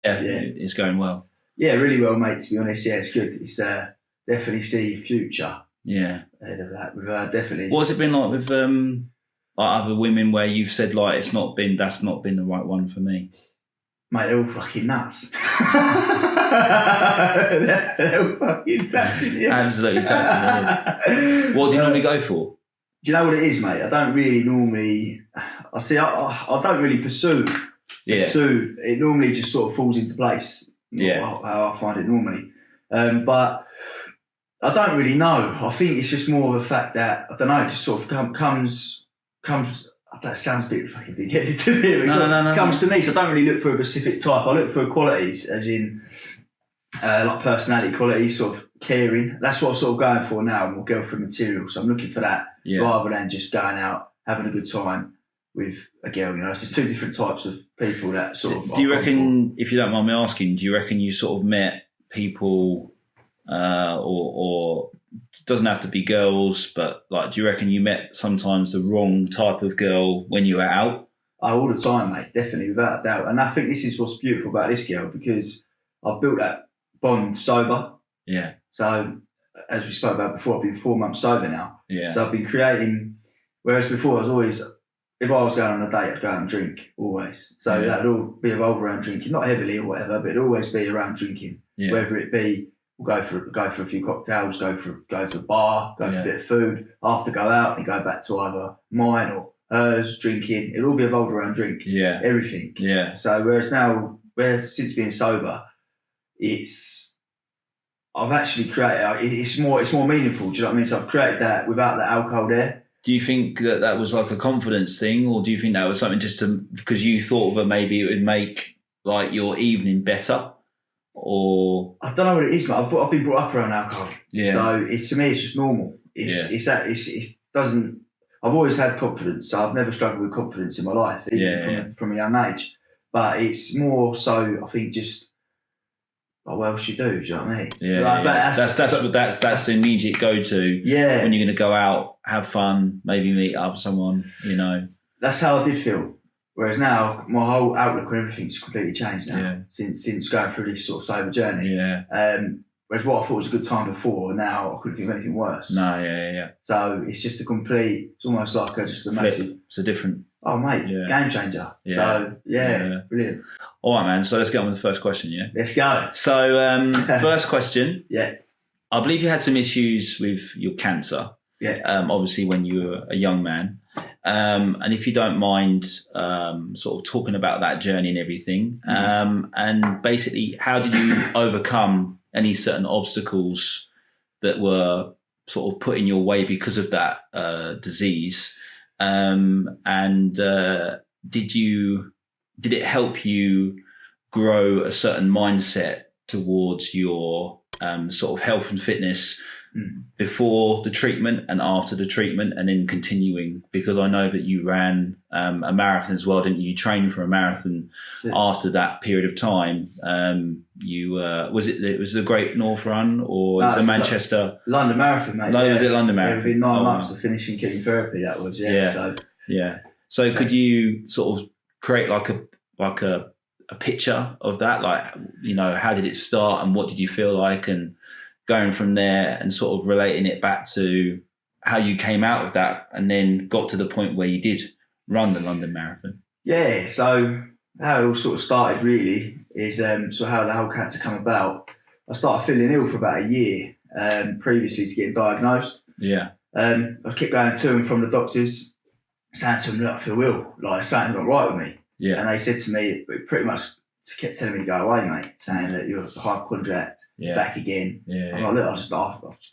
it's going well. Yeah, really well, mate, to be honest. Yeah, it's good. It's definitely see future ahead of that. We've definitely... What's it been like with other women where you've said, like, that's not been the right one for me? Mate, they're all fucking nuts. They're all fucking taxing you. Absolutely taxing it. What do you normally go for? Do you know what it is, mate? I don't really normally... I don't really pursue. It normally just sort of falls into place. How I find it normally. But I don't really know. I think it's just more of a fact that, I don't know, it just sort of comes. That sounds a bit fucking big-headed to me. No. Comes to me, so I don't really look for a specific type. I look for qualities, as in like personality qualities, sort of caring. That's what I'm sort of going for now, more girlfriend material. So I'm looking for that rather than just going out, having a good time with a girl. You know, there's two different types of people that sort of... Do you reckon, if you don't mind me asking, do you reckon you sort of met people or it doesn't have to be girls, but like, do you reckon you met sometimes the wrong type of girl when you were out? Oh, all the time, mate, definitely, without a doubt. And I think this is what's beautiful about this girl, because I've built that bond sober. Yeah. So, as we spoke about before, I've been 4 months sober now. Yeah. So I've been creating, whereas before I was always, if I was going on a date, I'd go out and drink, always. So that'd all be evolved around drinking, not heavily or whatever, but it'd always be around drinking. Yeah. Whether it be, we'll go for a few cocktails, go to a bar, go for a bit of food, after go out and go back to either mine or hers, drinking. It'll all be evolved around drink. Yeah. Everything. Yeah. So whereas now, since being sober, I've actually created, it's more meaningful, do you know what I mean? So I've created that without the alcohol there. Do you think that was like a confidence thing, or do you think that was something just because you thought that maybe it would make like your evening better? Or I don't know what it is, mate. I've been brought up around alcohol, so to me it's just normal. It doesn't. I've always had confidence, so I've never struggled with confidence in my life, even from a young age. But it's more so, I think, just what else you do? Do you know what I mean? Yeah, that's the immediate go-to. Yeah, when you're going to go out, have fun, maybe meet up with someone. You know, that's how I did feel. Whereas now, my whole outlook on everything's completely changed now since going through this sort of sober journey. Yeah. Whereas what I thought was a good time before, now I couldn't think of anything worse. No, yeah. So it's just it's almost like just a massive... It's a different... Oh, mate, game changer. Yeah. So, brilliant. All right, man. So let's get on with the first question, yeah? Let's go. So, first question. Yeah. I believe you had some issues with your cancer. Yeah. Obviously, when you were a young man. And if you don't mind sort of talking about that journey and everything, and basically how did you overcome any certain obstacles that were sort of put in your way because of that disease? And did it help you grow a certain mindset towards your sort of health and fitness before the treatment and after the treatment, and then continuing? Because I know that you ran a marathon as well, didn't you? You trained for a marathon after that period of time. Was it the Great North Run, or was it Manchester? London Marathon, mate. Was it London Marathon? It's been 9 months of finishing chemotherapy. That was So could you sort of create like a picture of that? Like, you know, how did it start and what did you feel like, and going from there and sort of relating it back to how you came out of that and then got to the point where you did run the London Marathon? Yeah, so how it all sort of started really is so how the whole cancer came about. I started feeling ill for about a year previously to getting diagnosed. Yeah. I kept going to and from the doctors, saying to them, look, I feel ill, like something's not right with me. Yeah. And they said to me, pretty much kept telling me to go away, mate, saying that you're a hypochondriac, back again. I'm like, look, I just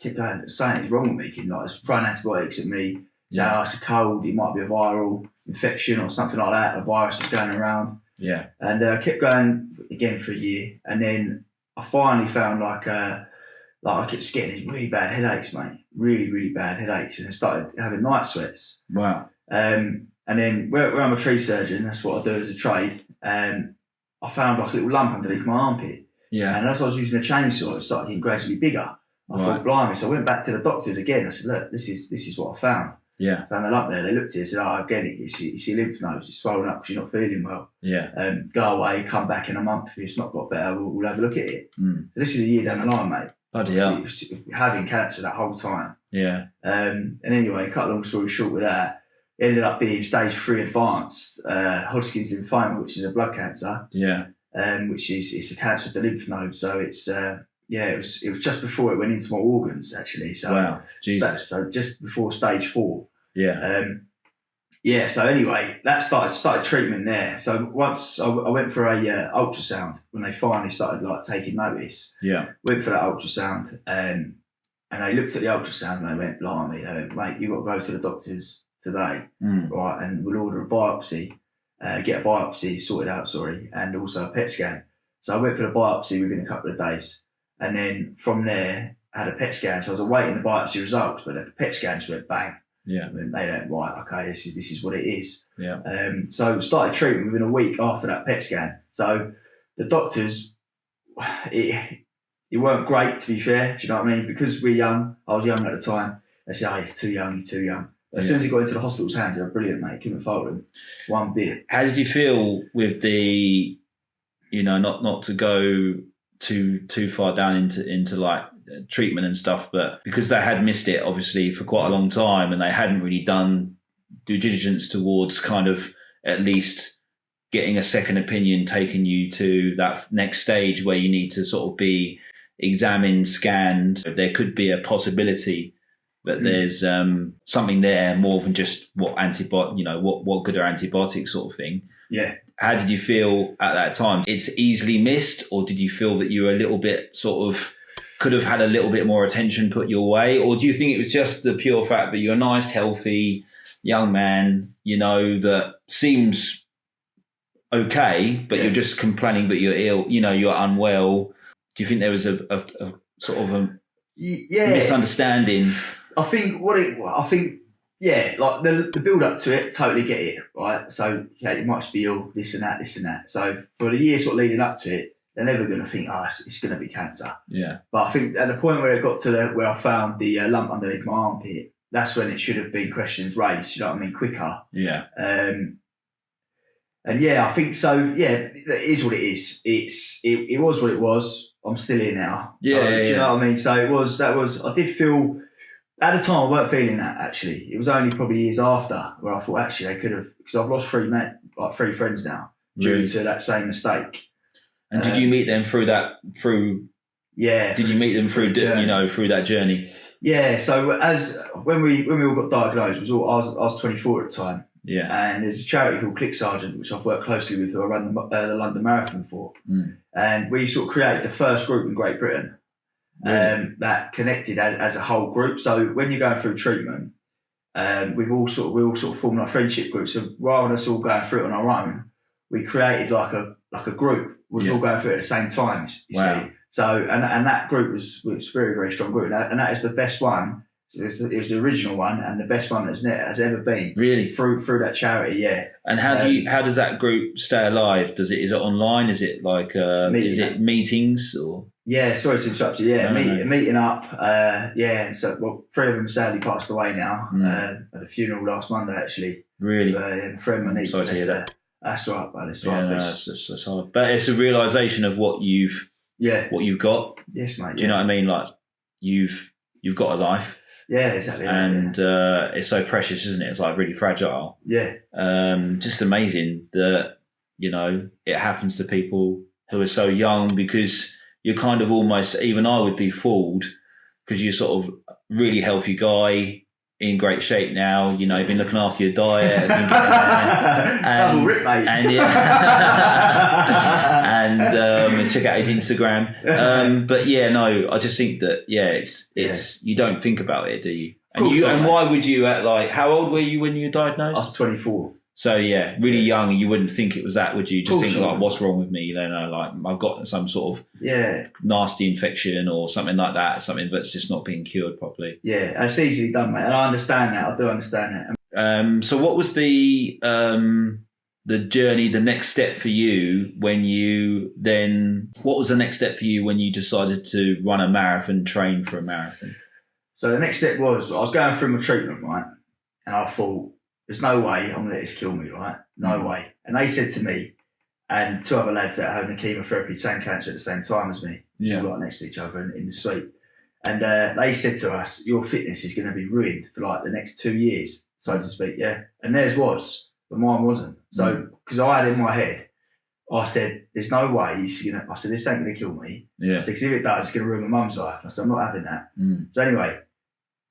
kept going, something's wrong with me, like, just throwing antibiotics at me, saying, oh, it's a cold, it might be a viral infection or something like that, a virus is going around. Yeah. And I kept going again for a year, and then I finally found like I kept just getting these really bad headaches, mate, really bad headaches, and I started having night sweats. Wow. And then where I'm a tree surgeon, that's what I do as a trade, I found like a little lump underneath my armpit. Yeah. And as I was using a chainsaw, it started getting gradually bigger. I thought, blimey. So I went back to the doctors again. I said, look, this is what I found. Yeah. Found a lump there. They looked at it and said, I get it. It's your lymph nodes. It's swollen up because you're not feeling well. Yeah. Go away, come back in a month. If it's not got better, we'll have a look at it. Mm. So this is a year down the line, mate. Bloody hell. Having cancer that whole time. Yeah. And anyway, cut a long story short with that, it ended up being stage 3 advanced Hodgkin's lymphoma, which is a blood cancer. Yeah. Which is it's a cancer of the lymph node. So it's it was just before it went into my organs actually. So wow. Jesus. So just before stage 4. Yeah. So anyway, that started treatment there. So once I went for a ultrasound when they finally started like taking notice. Yeah. Went for that ultrasound and they looked at the ultrasound and they went, blimey, mate, you've got to go to the doctors today, right? And we'll order a biopsy, get a biopsy sorted out, and also a PET scan. So I went for the biopsy within a couple of days. And then from there, I had a PET scan. So I was awaiting the biopsy results, but the PET scans went bang. Yeah. And they went, right, okay, this is what it is. Yeah. So started treatment within a week after that PET scan. So the doctors, it weren't great, to be fair. Do you know what I mean? Because we're young, I was young at the time. They said, oh, he's too young, you're too young. As soon as he got into the hospital's hands, they were brilliant, mate. Couldn't fault them one bit. How did you feel with the, not to go too far down into like treatment and stuff, but because they had missed it obviously for quite a long time and they hadn't really done due diligence towards kind of at least getting a second opinion, taking you to that next stage where you need to sort of be examined, scanned. There could be a possibility that there's something there more than just what good are antibiotics sort of thing. Yeah. How did you feel at that time? It's easily missed, or did you feel that you were a little bit sort of could have had a little bit more attention put your way? Or do you think it was just the pure fact that you're a nice, healthy young man, that seems okay, but you're just complaining, but you're ill, you're unwell? Do you think there was a sort of a misunderstanding? I think like the build up to it, totally get it, right? So you might just be ill, this and that. So for the year sort of leading up to it, they're never going to think, it's going to be cancer. Yeah. But I think at the point where it got to where I found the lump underneath my armpit, that's when it should have been questions raised, you know what I mean, quicker. Yeah. And I think so. Yeah, it is what it is. It was what it was. I'm still here now. Yeah. Do you know what I mean? So I did feel, at the time I weren't feeling that actually. It was only probably years after where I thought actually they could have, because I've lost 3 friends now due to that same mistake. And did you meet them through? Yeah. Did you meet them through that journey? Yeah. So when we all got diagnosed, I was 24 at the time. Yeah. And there's a charity called Click Sergeant, which I've worked closely with, who I ran the London Marathon for. And we sort of created the first group in Great Britain that connected as a whole group. So when you're going through treatment, we all sort of formed a friendship group. So rather than us all going through it on our own, we created like a group. We was all going through it at the same time. You see. So and that group was a very, very strong group, and that is the best one. It was the original one and the best one has ever been. Really? Through that charity, yeah. And how does that group stay alive? Is it online? Is it like is it meetings or? Yeah, sorry to interrupt you. Yeah, meeting up. So 3 of them sadly passed away now. At a funeral last Monday actually. Really? A friend of mine. Sorry to hear that. That's right, but it's right. It's hard. But it's a realisation of what you've got. Yes, mate. Do you know what I mean? Like you've got a life. Yeah, exactly. And it's so precious, isn't it? It's like really fragile. Yeah. Just amazing that, it happens to people who are so young, because you're kind of almost, even I would be fooled, because you're sort of really healthy guy, in great shape now, you've been looking after your diet and check out his Instagram. But I just think that it's you don't think about it, do you? And why would you how old were you when you were diagnosed? I was 24. So really young, and you wouldn't think it was that, would you? Just think what's wrong with me? I've got some sort of nasty infection or something like that, something that's just not being cured properly. Yeah, and it's easily done, mate. And I understand that. I do understand that. So what was the journey, the next step for you what was the next step for you when you decided to run a marathon, train for a marathon? So the next step was, I was going through my treatment, right? And I thought, there's no way I'm going to let this kill me, right? No way. And they said to me, and 2 other lads that are having the chemotherapy, same cancer at the same time as me, right next to each other in the suite. And they said to us, your fitness is going to be ruined for like the next 2 years, so to speak, yeah? And theirs was, but mine wasn't. So, because I had in my head, I said, there's no way I said, this ain't going to kill me. Yeah. I said, because if it does, it's going to ruin my mum's life. I said, I'm not having that. So anyway,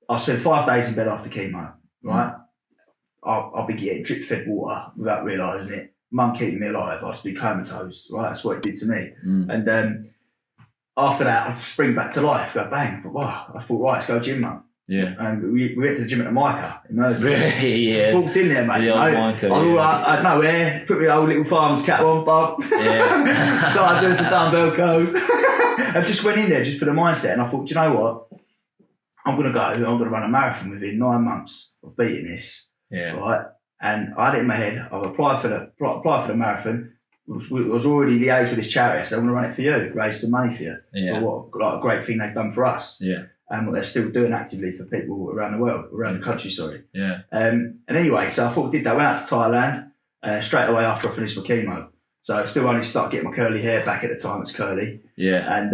I spent 5 days in bed after chemo, right? I'll be getting drip fed water without realising it. Mum keeping me alive. I'll just be comatose, right? That's what it did to me. And after that, I'd spring back to life, go bang. But wow, I thought, right, let's go gym, Mum. Yeah. And we went to the gym at the Mica in Mersey. Yeah. Walked in there, mate. The old Mica. I had no hair, put my old little farmer's cap on, bub. Yeah. Started doing some dumbbell code. I just went in there just for the mindset, and I thought, do you know what? I'm going to run a marathon within 9 months of beating this. Yeah. Right. And I had it in my head. I've applied for the marathon. Was already liaised with this charity. So I want to run it for you, raise some money for you. Yeah. For what like a great thing they've done for us. Yeah. And what they're still doing actively for people around the world, around the country, sorry. Yeah. And anyway, so I thought I did that. Went out to Thailand straight away after I finished my chemo. So I still only started getting my curly hair back at the time. It's curly. Yeah. And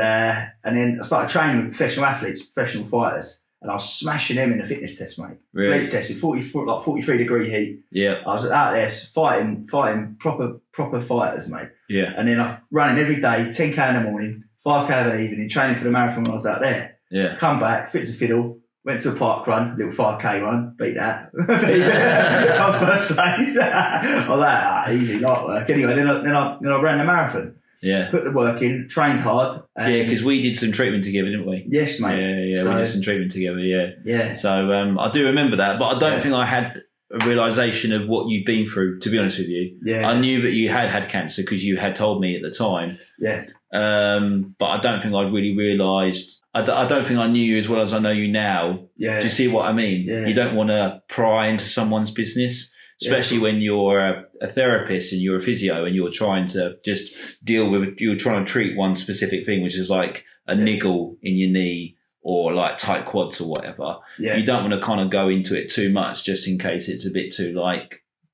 then I started training with professional athletes, professional fighters. And I was smashing them in the fitness test, mate. Really? Fitness test in 43-degree heat. Yeah. I was out there fighting proper fighters, mate. Yeah. And then I running every day, 10K in the morning, 5K in the evening, training for the marathon when I was out there. Yeah. Come back, fit as a fiddle, went to a park run, little 5K run, beat that. I'm first place. I was like, easy, light work. Anyway, then I ran the marathon. Yeah. Put the work in, trained hard. Yeah, because we did some treatment together, didn't we? Yes, mate. Yeah, we did some treatment together, yeah. Yeah. So I do remember that, but I don't think I had a realisation of what you'd been through, to be honest with you. Yeah. I knew that you had cancer because you had told me at the time. Yeah. But I don't think I really realised, I don't think I knew you as well as I know you now. Yeah. Do you see what I mean? Yeah. You don't want to pry into someone's business, especially when you're a therapist and you're a physio and you're trying to just you're trying to treat one specific thing, which is like a niggle in your knee or like tight quads or whatever. Yeah. You don't want to kind of go into it too much just in case it's a bit too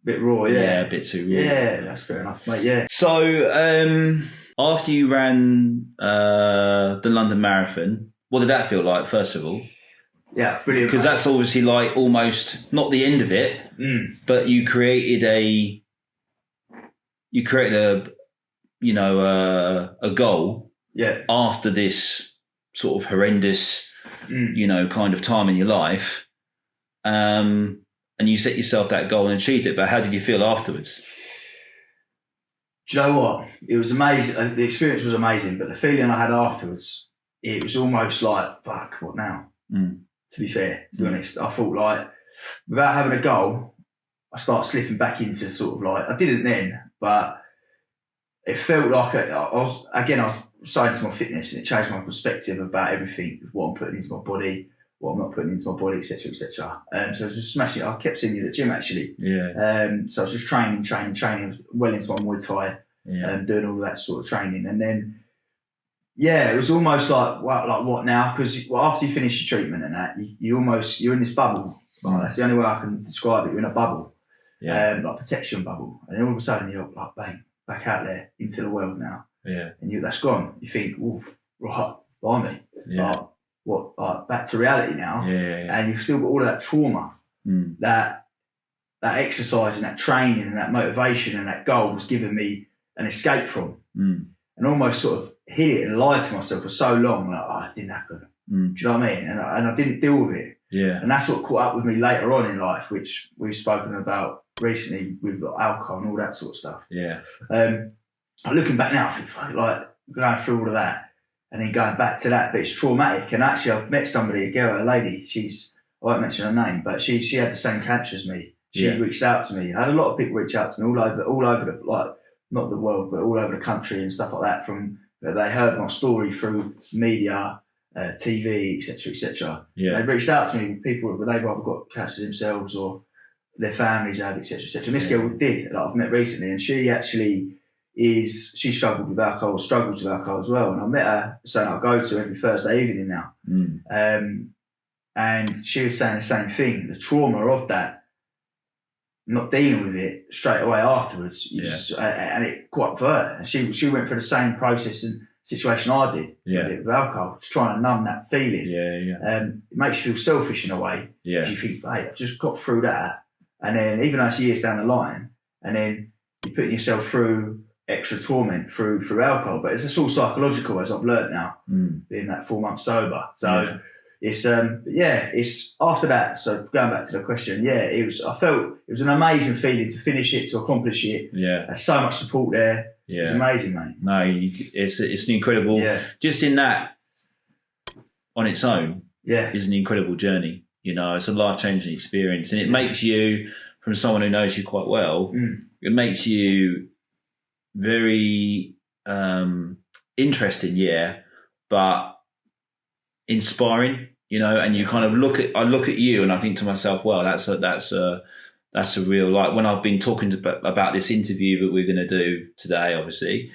bit raw, yeah. Yeah, a bit too raw. Yeah, that's fair enough, mate, yeah. So after you ran the London Marathon, what did that feel like, first of all? Yeah, brilliant. Because that's obviously like almost not the end of it, but you created a goal. Yeah. After this sort of horrendous, kind of time in your life, and you set yourself that goal and achieved it. But how did you feel afterwards? Do you know what? It was amazing. The experience was amazing, but the feeling I had afterwards, it was almost like, fuck, what now? To be fair, to be honest, I thought like, without having a goal, I started slipping back into sort of like, I didn't then, but it felt like I was so into my fitness, and it changed my perspective about everything, what I'm putting into my body, what I'm not putting into my body, etc., etc. So I was just smashing it. I kept seeing you at the gym actually. Yeah. So I was just training, well into my Muay Thai, doing all that sort of training, and then. Yeah, it was almost like what now? Because after you finish your treatment and that, you're in this bubble. Well, that's the only way I can describe it. You're in a bubble, like protection bubble, and then all of a sudden you're like bang, back out there into the world now. Yeah, and that's gone. You think, oh, right, blimey, back to reality now. Yeah. And you've still got all of that trauma, that exercise and that training and that motivation and that goal was giving me an escape from, and almost sort of hid it and lied to myself for so long, like, it didn't happen. Do you know what I mean? And I didn't deal with it. Yeah. And that's what caught up with me later on in life, which we've spoken about recently with alcohol and all that sort of stuff. Yeah. Looking back now, I think like going through all of that and then going back to that, but it's traumatic. And actually, I've met somebody, a lady. I won't mention her name, but she had the same cancer as me. She reached out to me. I had a lot of people reach out to me all over the like not the world, but all over the country and stuff like that. They heard my story through media, TV, etc., etc. Yeah. They reached out to me, people they've either got cancer themselves or their families have, etc., etc. And this girl did, that I've met recently, and she actually she struggles with alcohol as well. And I met her, something I go to every Thursday evening now. And she was saying the same thing, the trauma of that not dealing with it straight away afterwards. And it quite hurt. And she went through the same process and situation I did with alcohol, just trying to numb that feeling. It makes you feel selfish in a way. Because you think, hey, I've just got through that. And then even though it's years down the line, and then you're putting yourself through extra torment through alcohol. But it's all psychological, as I've learned now, being that 4 months sober. So it's it's after that. So going back to the question, I felt it was an amazing feeling to finish it, to accomplish it. There's so much support there. It's amazing, mate. No, it's an incredible. Just in that on its own, is an incredible journey. You know, it's a life-changing experience, and it makes you, from someone who knows you quite well, it makes you very interesting, but inspiring. You know, and you kind of look at you, and I think to myself, well, that's a real, like, when I've been talking about this interview that we're going to do today, obviously,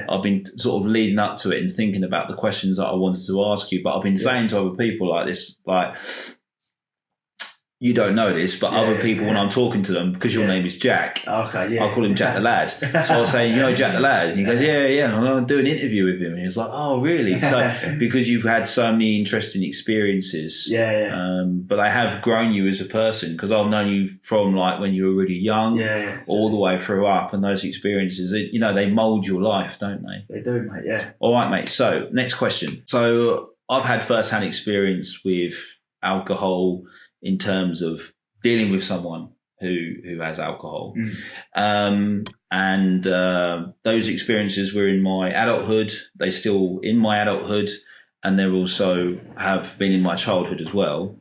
I've been sort of leading up to it and thinking about the questions that I wanted to ask you, but I've been saying to other people like this, like, you don't know this, but other people, when I'm talking to them, because your name is Jack, I'll call him Jack the Lad. So I'll say, you know Jack the Lad? And he goes, yeah, I'm going to do an interview with him. And he's like, oh, really? So because you've had so many interesting experiences, but they have grown you as a person, because I've known you from like when you were really young all the way through up, and those experiences, you know, they mould your life, don't they? They do, mate, All right, mate. So next question. So I've had first-hand experience with alcohol in terms of dealing with someone who has alcohol. And those experiences were in my adulthood. They're still in my adulthood, and they also have been in my childhood as well.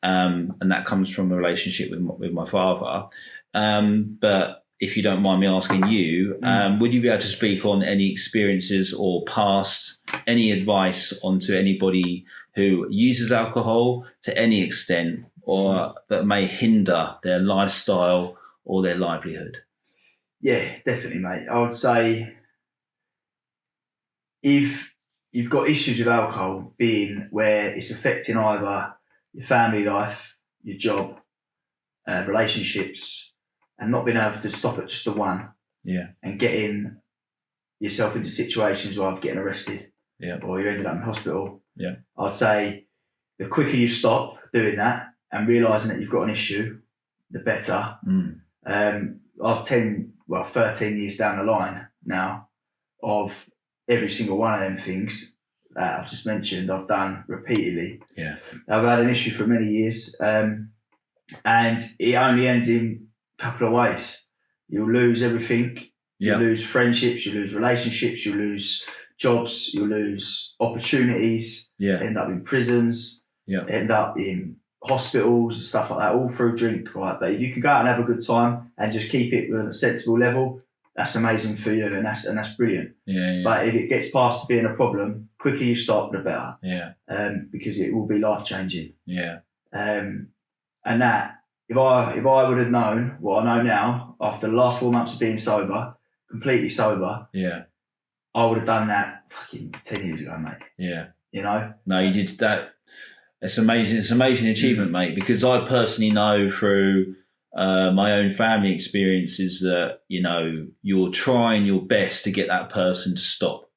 And that comes from a relationship with my father. But if you don't mind me asking you, would you be able to speak on any experiences or pass any advice onto anybody who uses alcohol to any extent, or that may hinder their lifestyle or their livelihood? Yeah, definitely, mate. I would say if you've got issues with alcohol, being where it's affecting either your family life, your job, relationships, and not being able to stop at just the one, and getting yourself into situations where you're getting arrested, or you're ended up in hospital, I'd say the quicker you stop doing that and realising that you've got an issue, the better. I've 13 years down the line now of every single one of them things that I've just mentioned, I've done repeatedly. I've had an issue for many years, and it only ends in a couple of ways. You'll lose everything. You lose friendships, you lose relationships, you lose jobs, you lose opportunities, end up in prisons, end up in hospitals and stuff like that, all through drink, right? But if you can go out and have a good time and just keep it with a sensible level, that's amazing for you, and that's brilliant. But if it gets past being a problem, quicker you stop, the better. Because it will be life changing. And that, if I would have known what I know now after the last 4 months of being sober, completely sober, I would have done that fucking 10 years ago, mate. You know? No, you did that. It's amazing. It's an amazing achievement, mate, because I personally know through my own family experiences that, you know, you're trying your best to get that person to stop.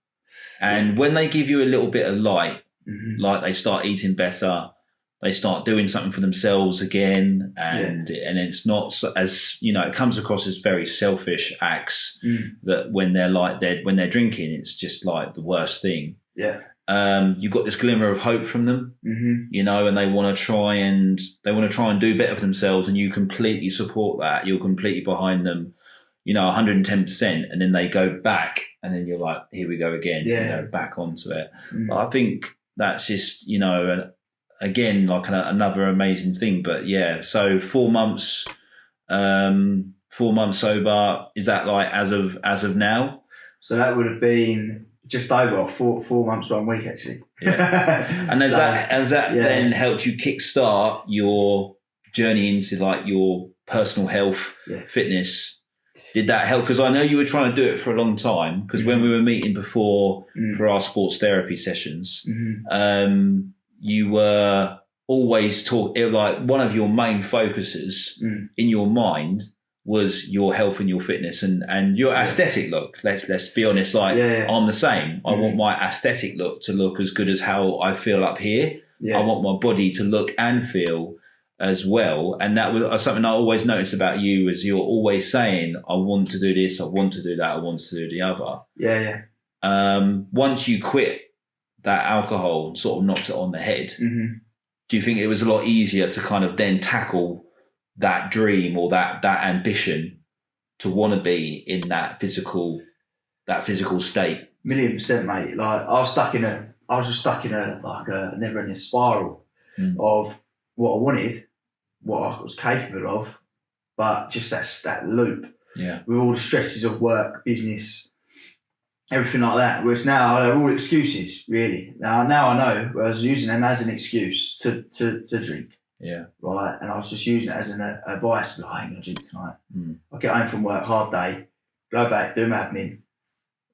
And when they give you a little bit of light, like they start eating better, they start doing something for themselves again, and it's not as, you know, it comes across as very selfish acts that when they're drinking, it's just like the worst thing. You've got this glimmer of hope from them, you know, and they want to try and do better for themselves, and you completely support that. You're completely behind them, you know, 110%, and then they go back, and then you're like, here we go again, you know, back onto it. But I think that's just, you know, again, like another amazing thing. But so 4 months, 4 months sober, is that like as of now? So that would have been just over 4 months, 1 week, actually. And has that then helped you kickstart your journey into like your personal health, fitness? Did that help? Because I know you were trying to do it for a long time, because when we were meeting before for our sports therapy sessions, you were always like one of your main focuses in your mind was your health and your fitness and your aesthetic look. Let's be honest. I'm the same. I want my aesthetic look to look as good as how I feel up here. I want my body to look and feel as well. And that was something I always noticed about you, is you're always saying, I want to do this, I want to do that, I want to do the other. Once you quit that alcohol, sort of knocked it on the head, do you think it was a lot easier to kind of then tackle that dream or that ambition to want to be in that physical state? 1,000,000%, mate. Like I was just stuck in a never-ending spiral of what I wanted, what I was capable of, but just that loop with all the stresses of work, business, everything like that. Whereas now they're all excuses, really. Now I know, I was using them as an excuse to drink. Yeah. Right. And I was just using it as an advice. Like, I ain't gonna drink tonight. I get home from work, hard day, go back, do my admin,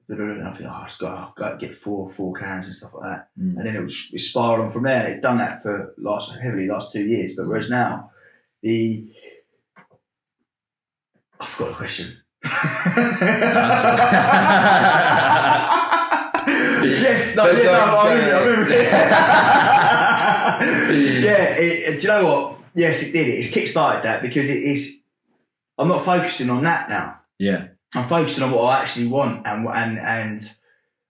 and I think, I just go get four cans and stuff like that. And then it spiraled on from there. And it's done that for last 2 years. But whereas now, I forgot the question. Yes, no, I remember. Do you know what? Yes, it did. It's kick-started that because I'm not focusing on that now. Yeah. I'm focusing on what I actually want, and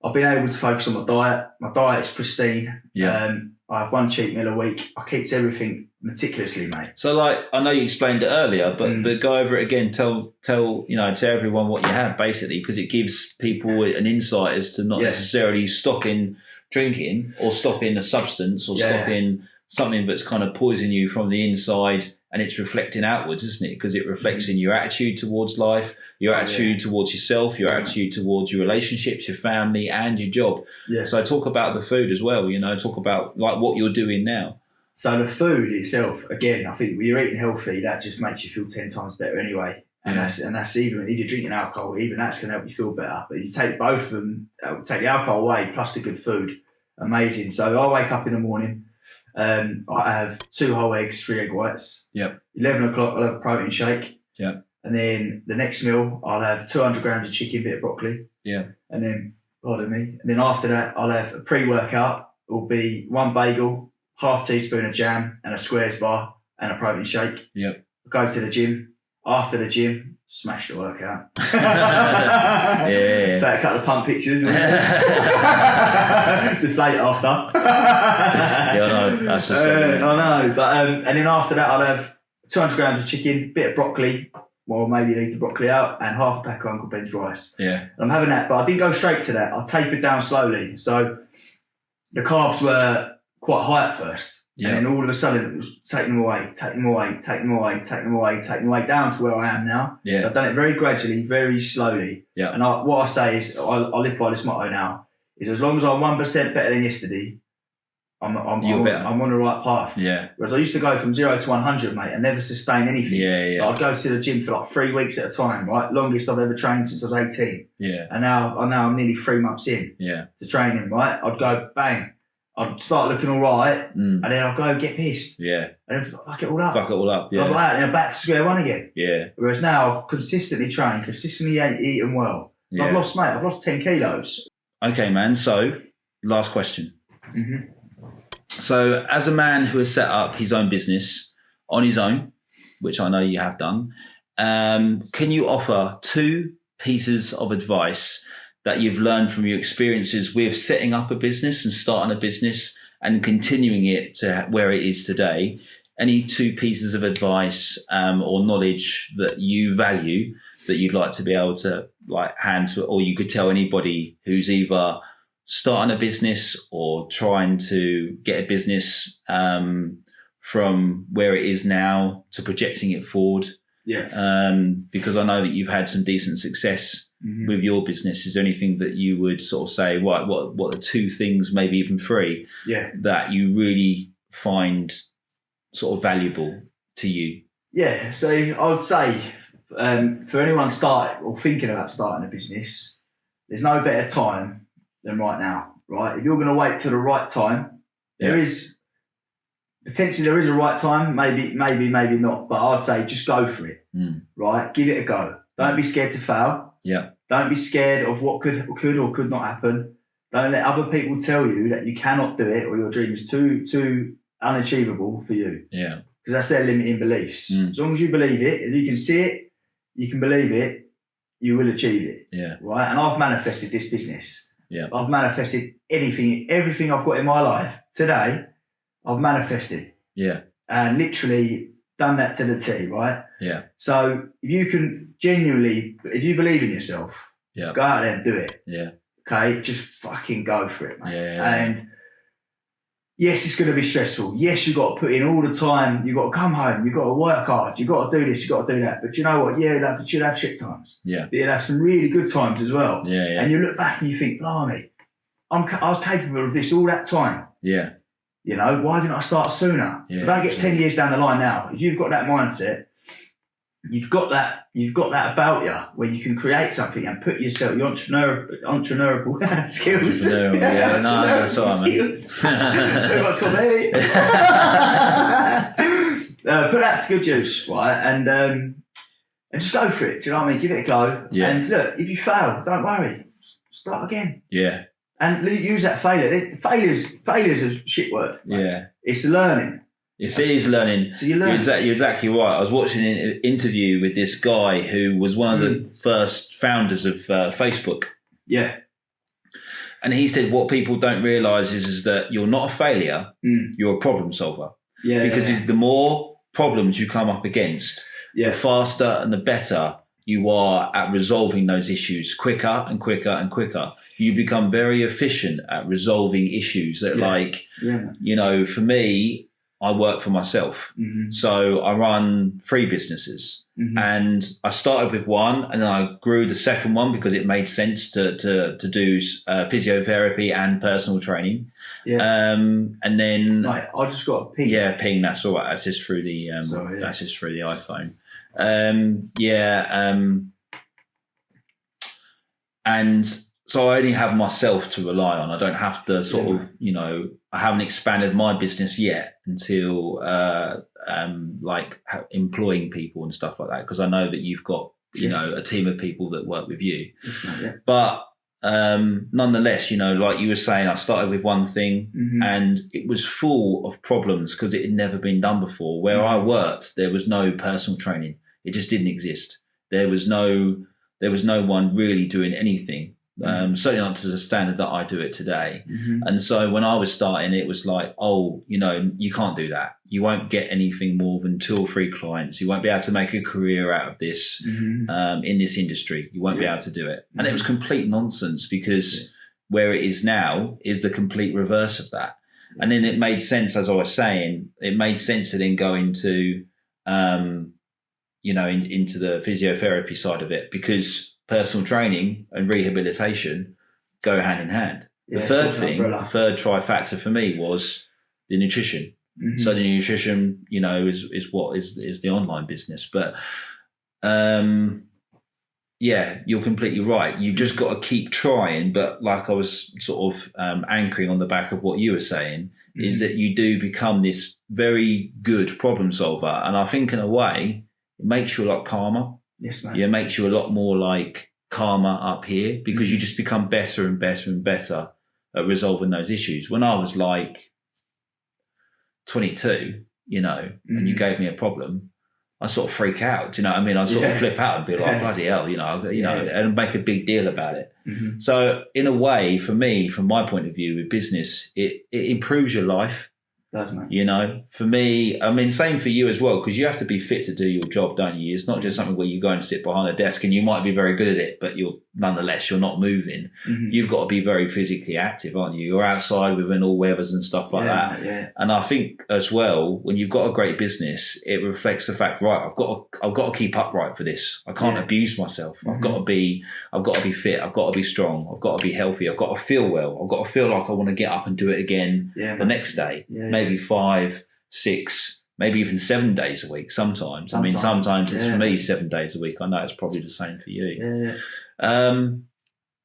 I've been able to focus on my diet. My diet's pristine. Yeah. I have one cheat meal a week. I keep everything meticulously, mate. So, like, I know you explained it earlier, but go over it again. Tell everyone what you have, basically, because it gives people an insight as to not necessarily stopping drinking or stopping a substance or stopping something that's kind of poisoning you from the inside, and it's reflecting outwards, isn't it? Because it reflects in your attitude towards life, your attitude towards yourself, your attitude towards your relationships, your family, and your job. Yeah. So talk about the food as well. Talk about like what you're doing now. So the food itself, again, I think when you're eating healthy, that just makes you feel 10 times better anyway. And that's even if you're drinking alcohol, even that's going to help you feel better. But you take both of them, take the alcohol away plus the good food, amazing. So I wake up in the morning. I have 2 whole eggs, 3 egg whites. Yep. 11 o'clock, I'll have a protein shake. Yep. And then the next meal, I'll have 200 grams of chicken, bit of broccoli. Yeah. And then, pardon me. And then after that, I'll have a pre-workout. It will be 1 bagel, half teaspoon of jam, and a squares bar, and a protein shake. Yep. Go to the gym. After the gym, smash the workout. Take a couple of pump pictures. Deflate after. I know. That's just I know. But and then after that, I'll have 200 grams of chicken, bit of broccoli, or maybe leave the broccoli out, and half a pack of Uncle Ben's rice. Yeah. And I'm having that, but I didn't go straight to that. I tapered down slowly. So the carbs were quite high at first. Yeah. And then all of a sudden it was taking them away down to where I am now. Yeah. So I've done it very gradually, very slowly. Yeah. And what I say is, I live by this motto now, is as long as I'm 1% better than yesterday, I'm on the right path. Yeah. Whereas I used to go from 0 to 100, mate, and never sustain anything. Yeah. Like I'd go to the gym for like 3 weeks at a time, right? Longest I've ever trained since I was 18. Yeah. And now I'm nearly 3 months in to training, right? I'd go bang. I'd start looking all right, and then I'll go get pissed. Yeah. And then fuck it all up. Yeah. I'm like, and I'm back to square one again. Yeah. Whereas now I've consistently trained, consistently eaten well. Yeah. I've lost 10 kilos. Okay, man. So, last question. Mm-hmm. So, as a man who has set up his own business on his own, which I know you have done, can you offer 2 pieces of advice that you've learned from your experiences with setting up a business and starting a business and continuing it to where it is today? Any 2 pieces of advice or knowledge that you value that you'd like to be able to like hand to, or you could tell anybody who's either starting a business or trying to get a business from where it is now to projecting it forward? Yeah. Because I know that you've had some decent success with your business. Is there anything that you would sort of say, what are 2 things, maybe even 3, that you really find sort of valuable to you? Yeah, so I would say for anyone starting or thinking about starting a business, there's no better time than right now, right? If you're going to wait till the right time, there is potentially there is a right time, maybe not, but I'd say just go for it, right? Give it a go. Don't be scared to fail. Yeah. Don't be scared of what could or could not happen. Don't let other people tell you that you cannot do it or your dream is too unachievable for you. Yeah. Because that's their limiting beliefs. As long as you believe it, if you can see it, you can believe it, you will achieve it. Yeah. Right? And I've manifested this business. Yeah. I've manifested everything I've got in my life today, I've manifested. Yeah. And literally done that to the T, right? Yeah. So if you can genuinely, if you believe in yourself, go out there and do it. Yeah. Okay? Just fucking go for it, mate. Yeah. And yes, it's going to be stressful. Yes, you've got to put in all the time. You've got to come home. You've got to work hard. You've got to do this. You've got to do that. But you know what? Yeah, you'll have shit times. Yeah. But you'll have some really good times as well. Yeah, yeah. And you look back and you think, blimey, I was capable of this all that time. Yeah. You know, why didn't I start sooner? Yeah, so don't get 10 years down the line now. If you've got that mindset, you've got that about you where you can create something and put yourself, your entrepreneurial skills. Yeah, no, that's what I mean. Too much coffee. Put that to good use, right? And just go for it. Do you know what I mean? Give it a go. Yeah. And look, if you fail, don't worry. Start again. Yeah. And use that failure. Failure's a shit word. Right? Yeah. It's learning. It is learning. So you're exactly right. I was watching an interview with this guy who was one of the first founders of Facebook. Yeah. And he said what people don't realise is that you're not a failure, you're a problem solver. Yeah. Because the more problems you come up against, the faster and the better you are at resolving those issues quicker and quicker and quicker. You become very efficient at resolving issues that you know, for me, I work for myself. So I run 3 businesses and I started with one and then I grew the second one because it made sense to do physiotherapy and personal training. Yeah. And then I just got a ping. Yeah, ping, that's all right. That's just through the that's just through the iPhone. And so I only have myself to rely on. I don't have to sort of, you know, I haven't expanded my business yet until like employing people and stuff like that, because I know that you've got, you know, a team of people that work with you. But nonetheless, you know, like you were saying, I started with one thing and it was full of problems because it had never been done before. Where I worked, there was no personal training. It just didn't exist. There was no one really doing anything. Certainly not to the standard that I do it today. And so when I was starting, it was like, oh, you know, you can't do that. You won't get anything more than 2 or 3 clients. You won't be able to make a career out of this in this industry. You won't be able to do it. And it was complete nonsense because where it is now is the complete reverse of that. And then it made sense, as I was saying, it made sense to then go into, you know, into the physiotherapy side of it, because personal training and rehabilitation go hand in hand. The third thing, the third trifactor for me was the nutrition. So the nutrition, you know, is what is the online business. But yeah, you're completely right. You've just got to keep trying. But like I was sort of anchoring on the back of what you were saying, is that you do become this very good problem solver. And I think in a way, it makes you a lot calmer. Yes, mate. Yeah, it makes you a lot more like calmer up here, because you just become better and better and better at resolving those issues. When I was like 22, you know, and you gave me a problem, I sort of freak out. Do you know what I mean? I sort of flip out and be like, bloody hell, you know, and make a big deal about it. So in a way, for me, from my point of view with business, it improves your life. Does, mate. You know, for me, I mean, same for you as well, because you have to be fit to do your job, don't you? It's not just something where you go and sit behind a desk and you might be very good at it, but you're not moving. You've got to be very physically active, aren't you? You're outside within all weathers and stuff like that. Yeah. And I think as well, when you've got a great business, it reflects the fact, right, I've got to keep upright for this. I can't abuse myself. I've got to be fit. I've got to be strong. I've got to be healthy. I've got to feel well. I've got to feel like I want to get up and do it again the next day. Maybe 5, 6, maybe even 7 days a week sometimes. I mean, sometimes it's for me 7 days a week. I know it's probably the same for you.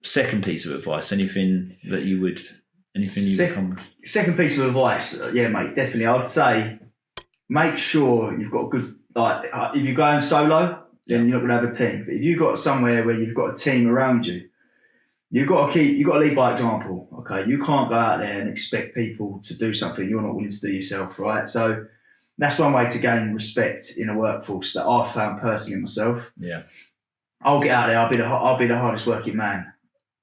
Second piece of advice, anything that you would Anything you become? Second piece of advice, yeah, mate, definitely. I'd say make sure you've got a good, like, if you're going solo, then you're not going to have a team. But if you've got somewhere where you've got a team around you, you've got to lead by example, okay? You can't go out there and expect people to do something you're not willing to do yourself, right? So that's one way to gain respect in a workforce that I've found personally myself. Yeah. I'll get out there, I'll be the hardest working man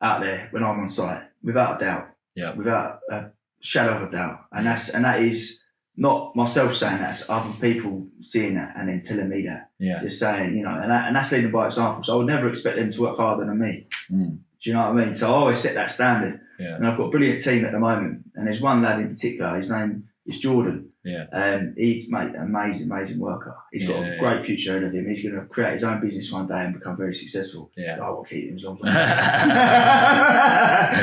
out there when I'm on site, without a doubt. Yeah. Without a shadow of a doubt. And that is not myself saying that, it's other people seeing that and then telling me that. Yeah. Just saying, you know, and that's leading by example. So I would never expect them to work harder than me. Mm. Do you know what I mean? So I always set that standard. Yeah. And I've got a brilliant team at the moment. And there's one lad in particular, his name is Jordan. Yeah. He's, mate, amazing worker. He's got a great future ahead of him. He's going to create his own business one day and become very successful. Yeah. So I will keep him as long as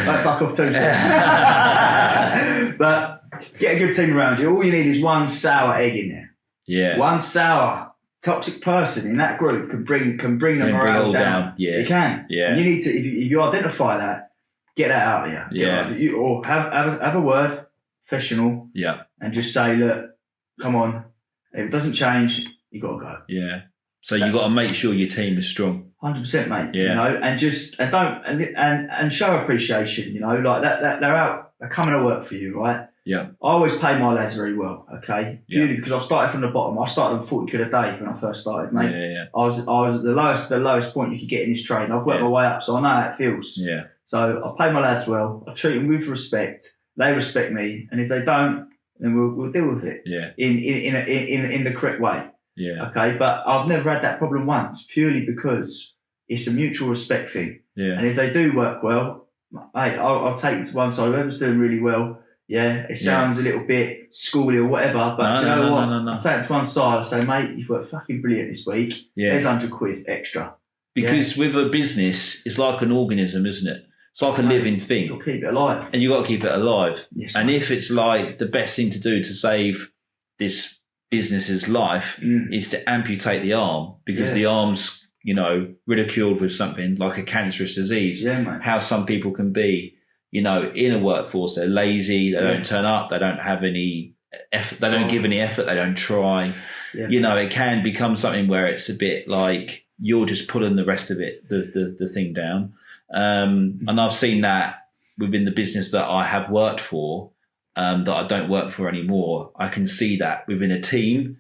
don't fuck off too soon. But get a good team around you. All you need is one sour egg in there. Yeah. One sour toxic person in that group can bring the morale down. Yeah. You can. Yeah. And you need to, if you identify that, get that out of you. Yeah. Or have a word, professional. Yeah. And just say, look, come on. If it doesn't change, you got to go. Yeah. So you got to make sure your team is strong. 100%, mate. Yeah. You know, and show appreciation. You know, like that they're coming to work for you, right? Yeah. I always pay my lads very well. Okay. Yeah. Purely because I started from the bottom. I started on 40 quid a day when I first started, mate. Yeah. I was at the lowest point you could get in this trade. I've worked my way up, so I know how it feels. Yeah. So I pay my lads well. I treat them with respect. They respect me, and if they don't, then we'll deal with it. Yeah. In the correct way. Yeah. Okay. But I've never had that problem once, purely because it's a mutual respect thing. Yeah. And if they do work well, mate, I'll take it to one side. Whoever's doing really well, yeah, it sounds a little bit schooly or whatever, but you know what? I'll take it to one side and say, mate, you've worked fucking brilliant this week. Yeah. There's 100 quid extra. Because with a business, it's like an organism, isn't it? It's like a living thing. You've got to keep it alive. And you've got to keep it alive. Yes, and if it's like the best thing to do to save this business's life is to amputate the arm, because the arm's, you know, ridiculed with something like a cancerous disease. Yeah, mate. How some people can be, you know, in a workforce, they're lazy, they don't turn up, they don't have any effort, they don't give any effort, they don't try. Yeah. You know, it can become something where it's a bit like you're just pulling the rest of it, the thing down. And I've seen that within the business that I have worked for, that I don't work for anymore. I can see that within a team,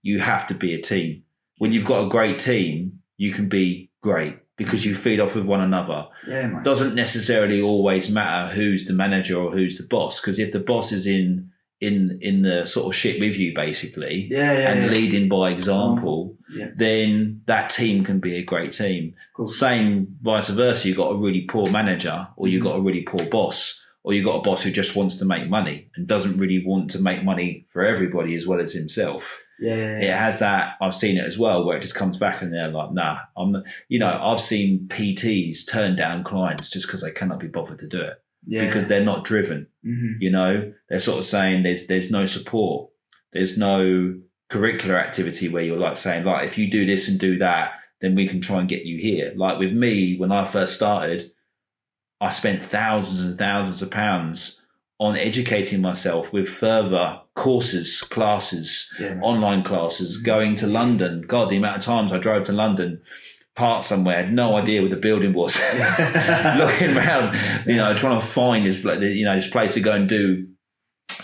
you have to be a team. When you've got a great team, you can be great because you feed off with one another. Yeah, mate. Doesn't necessarily always matter who's the manager or who's the boss, because if the boss is in the sort of shit with you, basically, leading by example, then that team can be a great team. Cool. Same vice versa. You've got a really poor manager, or you've got a really poor boss, or you've got a boss who just wants to make money and doesn't really want to make money for everybody as well as himself. It has that. I've seen it as well, where it just comes back and they're like, nah, I've seen PTs turn down clients just because they cannot be bothered to do it. Because they're not driven. You know, they're sort of saying there's no support, there's no curricular activity where you're like saying, like, if you do this and do that, then we can try and get you here. Like with me, when I first started, I spent thousands and thousands of pounds on educating myself with further courses, classes, online classes, going to London. God, the amount of times I drove to London, parked somewhere, had no idea where the building was, looking around, you know, trying to find this place to go and do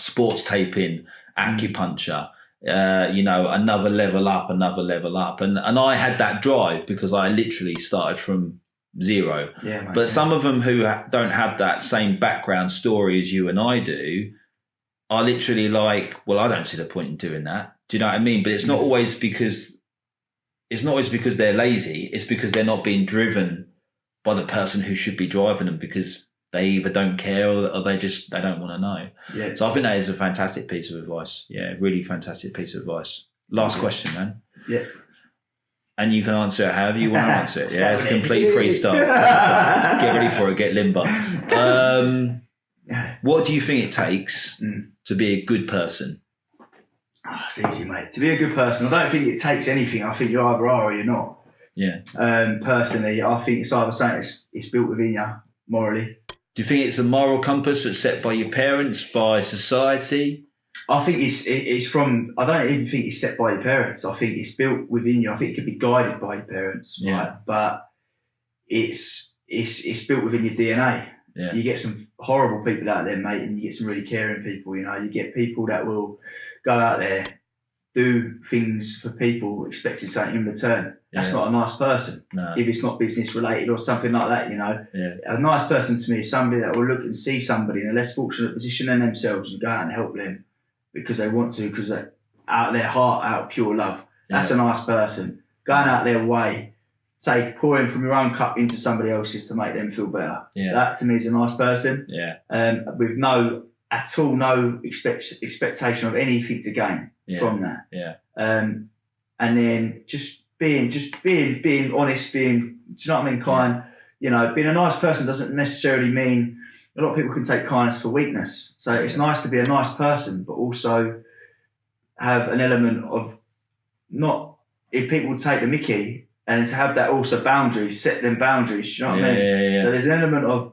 sports taping, acupuncture, you know, another level up. And I had that drive because I literally started from zero. But some of them who don't have that same background story as you and I do are literally like, well, I don't see the point in doing that. Do you know what I mean? But it's not always because they're lazy. It's because they're not being driven by the person who should be driving them, because they either don't care or they don't want to know. So I think that is a fantastic piece of advice. Yeah, really fantastic piece of advice. Last question, man. And you can answer it however you want to answer it. Yeah, it's complete freestyle. Get ready for it. Get limber. What do you think it takes to be a good person? Oh, it's easy, mate. To be a good person, I don't think it takes anything. I think you either are or you're not. Yeah. Personally, I think it's either something it's built within you morally. Do you think it's a moral compass that's set by your parents, by society? I think it's from. I don't even think it's set by your parents. I think it's built within you. I think it could be guided by your parents, right? But it's built within your DNA. Yeah. You get some horrible people out there, mate, and you get some really caring people. You know, you get people that will go out there, do things for people, expecting something in return. That's not a nice person. No. If it's not business related or something like that, you know. Yeah. A nice person to me is somebody that will look and see somebody in a less fortunate position than themselves and go out and help them because they want to, because they're out of their heart, out of pure love. That's a nice person. Going out their way, pouring from your own cup into somebody else's to make them feel better. Yeah. That to me is a nice person. Yeah. With no expectation of anything to gain from that. Yeah. And then just being honest, do you know what I mean? Kind, you know, being a nice person doesn't necessarily mean, a lot of people can take kindness for weakness. So it's nice to be a nice person, but also have an element of not, if people take the mickey, and to have that also boundaries, set them boundaries, you know what I mean? Yeah. So there's an element of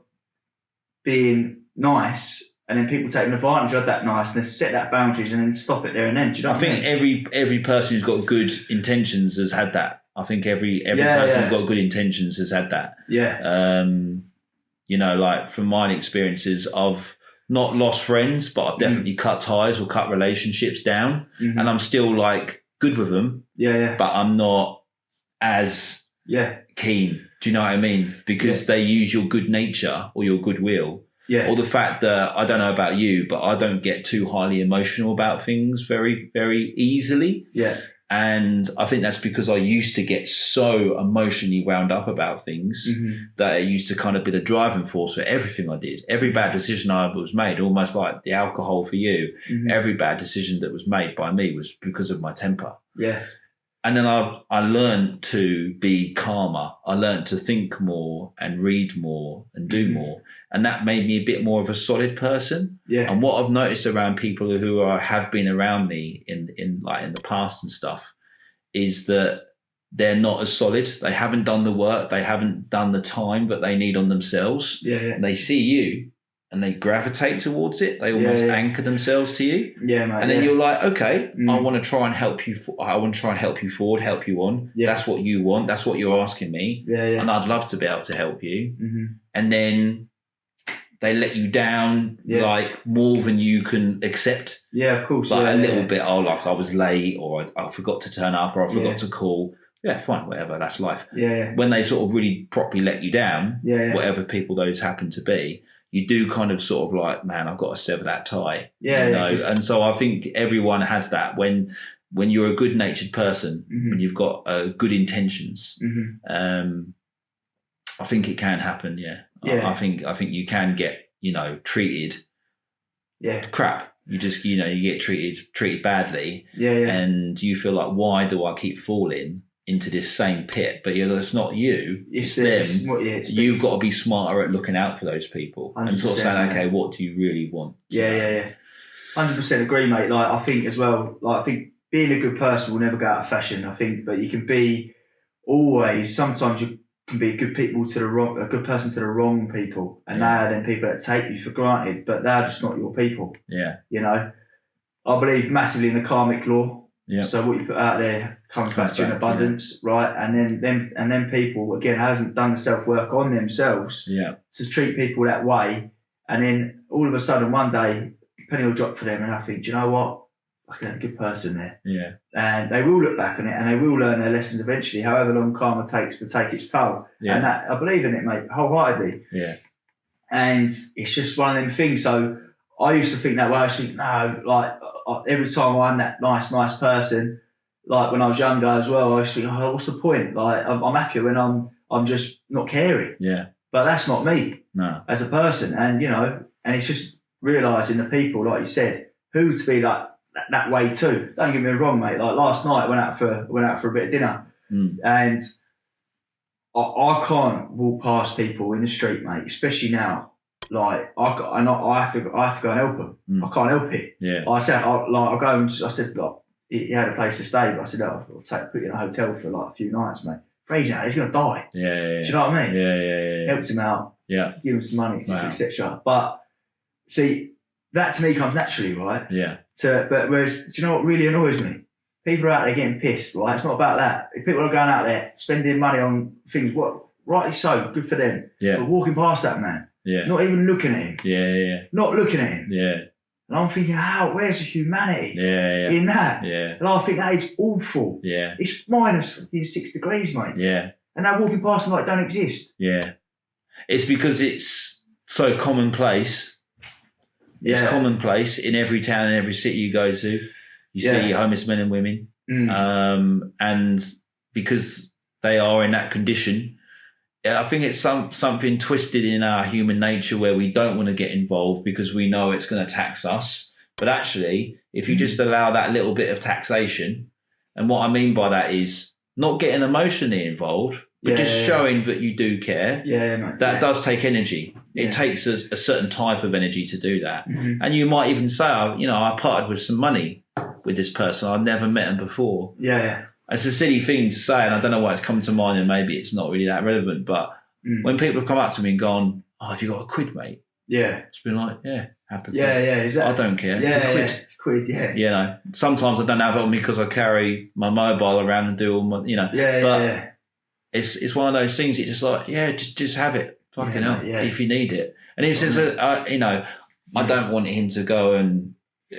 being nice, and then people taking advantage of that niceness, set that boundaries, and then stop it there and then. Do you know what I mean? I think every person who's got good intentions has had that. I think every person who's got good intentions has had that. Yeah. You know, like from my experiences, I've not lost friends, but I've definitely cut ties or cut relationships down, and I'm still like good with them. Yeah. But I'm not as keen. Do you know what I mean? Because they use your good nature or your goodwill. Yeah. Or the fact that, I don't know about you, but I don't get too highly emotional about things very, very easily. Yeah. And I think that's because I used to get so emotionally wound up about things that it used to kind of be the driving force for everything I did. Every bad decision I was made, almost like the alcohol for you, every bad decision that was made by me was because of my temper. Yeah. And then I learned to be calmer. I learned to think more and read more and do more. And that made me a bit more of a solid person. Yeah. And what I've noticed around people who have been around me in the past and stuff is that they're not as solid. They haven't done the work. They haven't done the time that they need on themselves. Yeah. And they see you and they gravitate towards it. They almost anchor themselves to you. Yeah, mate. And then you're like, okay, I want to try and help you. I want to try and help you forward, help you on. Yeah. That's what you want. That's what you're asking me. Yeah. And I'd love to be able to help you. And then they let you down like more than you can accept. Yeah, of course. Like a little bit, like I was late or I forgot to turn up or I forgot to call. Yeah, fine, whatever, that's life. Yeah. When they sort of really properly let you down, whatever people those happen to be, you do kind of sort of like, man, I've got to sever that tie. Yeah. You know? And so I think everyone has that when you're a good natured person, when you've got good intentions, I think it can happen. Yeah. I think you can get, treated crap. You just, you get treated badly. Yeah. And you feel like, why do I keep falling into this same pit? But it's not you, it's them. You've got to be smarter at looking out for those people and sort of saying, okay, what do you really want? Yeah. 100% agree, mate. Like, I think as well, I think being a good person will never go out of fashion, I think, but you can be always, sometimes you can be a good person to the wrong people, and they are then people that take you for granted, but they're just not your people. Yeah. I believe massively in the karmic law. Yeah. So what you put out there comes back to you in abundance, right? And then people again hasn't done the self work on themselves to treat people that way, and then all of a sudden one day penny will drop for them, and I think, do you know what? I can have a good person there. Yeah. And they will look back on it, and they will learn their lessons eventually, however long karma takes to take its toll. Yeah. And that, I believe in it, mate, wholeheartedly. Yeah. And it's just one of them things. So I used to think that way. I used to think, no, like every time I'm that nice person, like when I was younger as well, I used to think, oh, what's the point? Like I'm happier when I'm just not caring. Yeah. But that's not me. No. As a person, and and it's just realising the people, like you said, who to be like that way too. Don't get me wrong, mate. Like last night, I went out for a bit of dinner, and I can't walk past people in the street, mate, especially now. Like I have to go and help them. I can't help it. Yeah. I said, I'll go and I said, like, he had a place to stay, but I said, I'll put you in a hotel for like a few nights, mate. Crazy, he's gonna die. Yeah. Do you know what I mean? Yeah. Helped him out. Yeah. Give them some money, etc., etc. But see, that to me comes naturally, right? Yeah. But whereas, do you know what really annoys me? People are out there getting pissed, right? It's not about that. If people are going out there spending money on things, rightly so, good for them. Yeah. But walking past that man, not even looking at him. Yeah. Not looking at him. Yeah. And I'm thinking, where's the humanity Yeah. in that? Yeah. And I think that is awful. Yeah. It's minus 6 degrees, mate. Yeah. And they're walking past them like it don't exist. Yeah. It's because it's so commonplace. It's commonplace in every town and every city you go to. You see homeless men and women. And because they are in that condition, I think it's something twisted in our human nature where we don't want to get involved because we know it's going to tax us. But actually, if you just allow that little bit of taxation, and what I mean by that is not getting emotionally involved, but just showing that you do care, that does take energy. It takes a certain type of energy to do that. And you might even say, I parted with some money with this person. I've never met him before. It's a silly thing to say, and I don't know why it's come to mind, and maybe it's not really that relevant, but when people have come up to me and gone, have you got a quid, mate? It's been like, have the quid. Exactly. I don't care. It's a quid. You know, sometimes I don't have it on me because I carry my mobile around and do all my, but it's one of those things that just like, just have it. Fucking hell, if you need it. And it's just, I don't want him to go and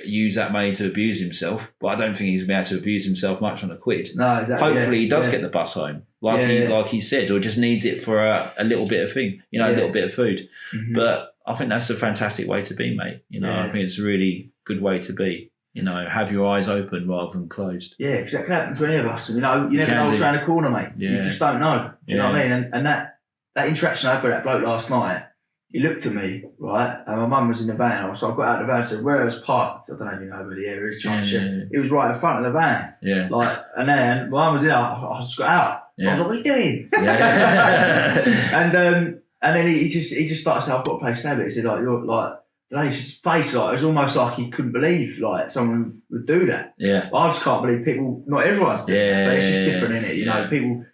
use that money to abuse himself, but I don't think he's going to be able to abuse himself much on a quid. No, exactly. Hopefully he does get the bus home, like he said, or just needs it for a little bit of thing, a little bit of food. But I think that's a fantastic way to be, mate. I think it's a really good way to be. Have your eyes open rather than closed. Yeah, because that can happen to any of us. You never know what's around the corner, mate. You just don't know. You know what I mean? And that interaction I had with that bloke last night, he looked at me, right, and my mum was in the van, so I got out of the van and said, where I was parked, I don't know if you know where the area is, It was right in front of the van. And then my mum was in, I just got out. I was like, what are you doing? And then he just started saying, I've got a place to stay. He said, you're like, his face, it was almost like he couldn't believe someone would do that. But I just can't believe people. Not everyone's doing that, but it's just different, isn't it? People,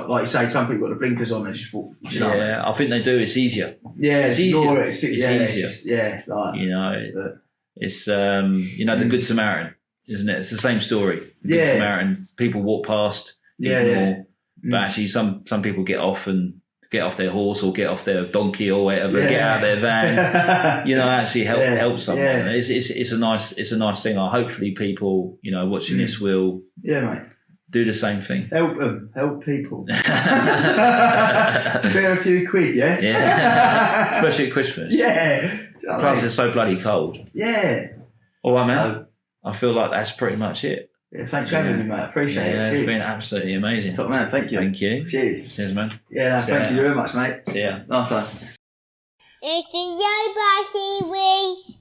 like you say, some people got the blinkers on and just walk. I think they do. It's easier. It's easier. It's easier. It's the Good Samaritan, isn't it? It's the same story. The Good Samaritan. People walk past, ignore, but actually, some people get off their horse or get off their donkey or whatever, get out of their van, actually help someone. It's a nice thing. Hopefully people, watching this will do the same thing. Help them, help people. Spare a few quid, especially at Christmas. Plus it's so bloody cold. All right, man. I feel like that's pretty much it. Thanks for having me, mate. I appreciate it. It's been absolutely amazing. Top man, thank you. Thank you. Cheers. Cheers, man. Thank you very much, mate. See ya. Nice one. It's the Yo Bossy Wish.